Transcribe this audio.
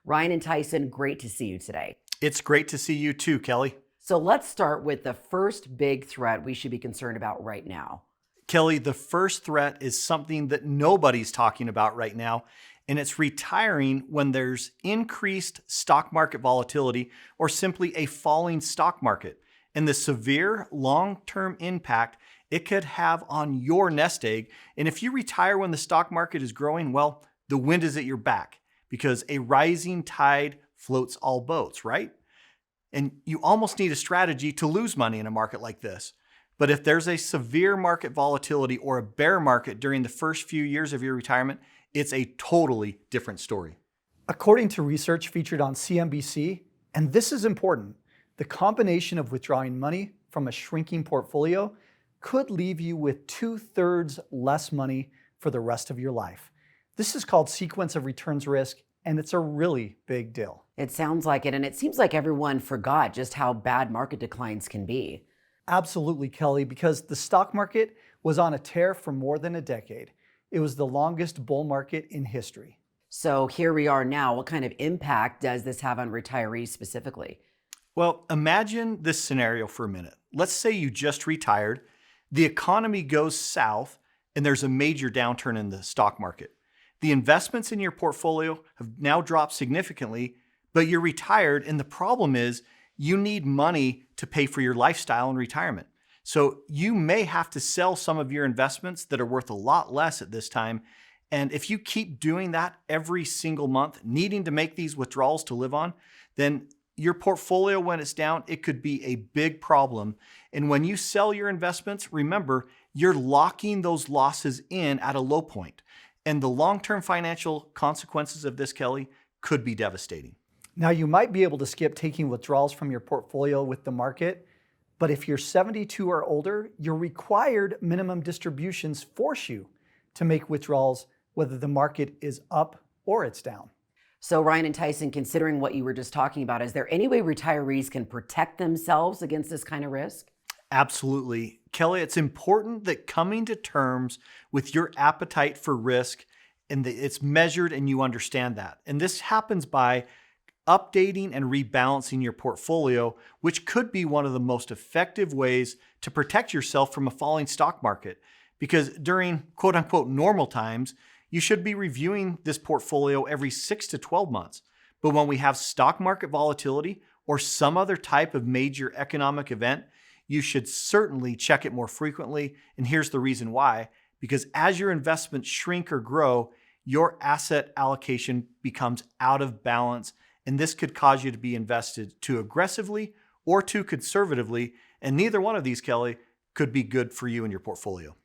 Ryan and Tyson, great to see you today. It's great to see you too, Kelly. So let's start with the first big threat we should be concerned about right now. Kelly, the first threat is something that nobody's talking about right now, and it's retiring when there's increased stock market volatility or simply a falling stock market, and the severe long-term impact it could have on your nest egg. And if you retire when the stock market is growing, well, the wind is at your back because a rising tide floats all boats, right? And you almost need a strategy to lose money in a market like this. But if there's a severe market volatility or a bear market during the first few years of your retirement, it's a totally different story. According to research featured on CNBC, and this is important, the combination of withdrawing money from a shrinking portfolio could leave you with 2/3 less money for the rest of your life. This is called sequence of returns risk, and it's a really big deal. It sounds like it, and it seems like everyone forgot just how bad market declines can be. Absolutely, Kelly, because the stock market was on a tear for more than a decade. It was the longest bull market in history. So here we are now. What kind of impact does this have on retirees specifically? Well, imagine this scenario for a minute. Let's say you just retired, the economy goes south, and there's a major downturn in the stock market. The investments in your portfolio have now dropped significantly, but you're retired, and the problem is you need money to pay for your lifestyle in retirement. So you may have to sell some of your investments that are worth a lot less at this time. And if you keep doing that every single month, needing to make these withdrawals to live on, then your portfolio, when it's down, it could be a big problem. And when you sell your investments, remember, you're locking those losses in at a low point. And the long-term financial consequences of this, Kelly, could be devastating. Now, you might be able to skip taking withdrawals from your portfolio with the market, but if you're 72 or older, your required minimum distributions force you to make withdrawals whether the market is up or it's down. So Ryan and Tyson, considering what you were just talking about, is there any way retirees can protect themselves against this kind of risk? Absolutely. Kelly, it's important that coming to terms with your appetite for risk and that it's measured and you understand that. And this happens by updating and rebalancing your portfolio, which could be one of the most effective ways to protect yourself from a falling stock market. Because during quote unquote normal times, you should be reviewing this portfolio every 6 to 12 months. But when we have stock market volatility or some other type of major economic event, you should certainly check it more frequently. And here's the reason why. Because as your investments shrink or grow, your asset allocation becomes out of balance. And this could cause you to be invested too aggressively or too conservatively. And neither one of these, Kelly, could be good for you and your portfolio.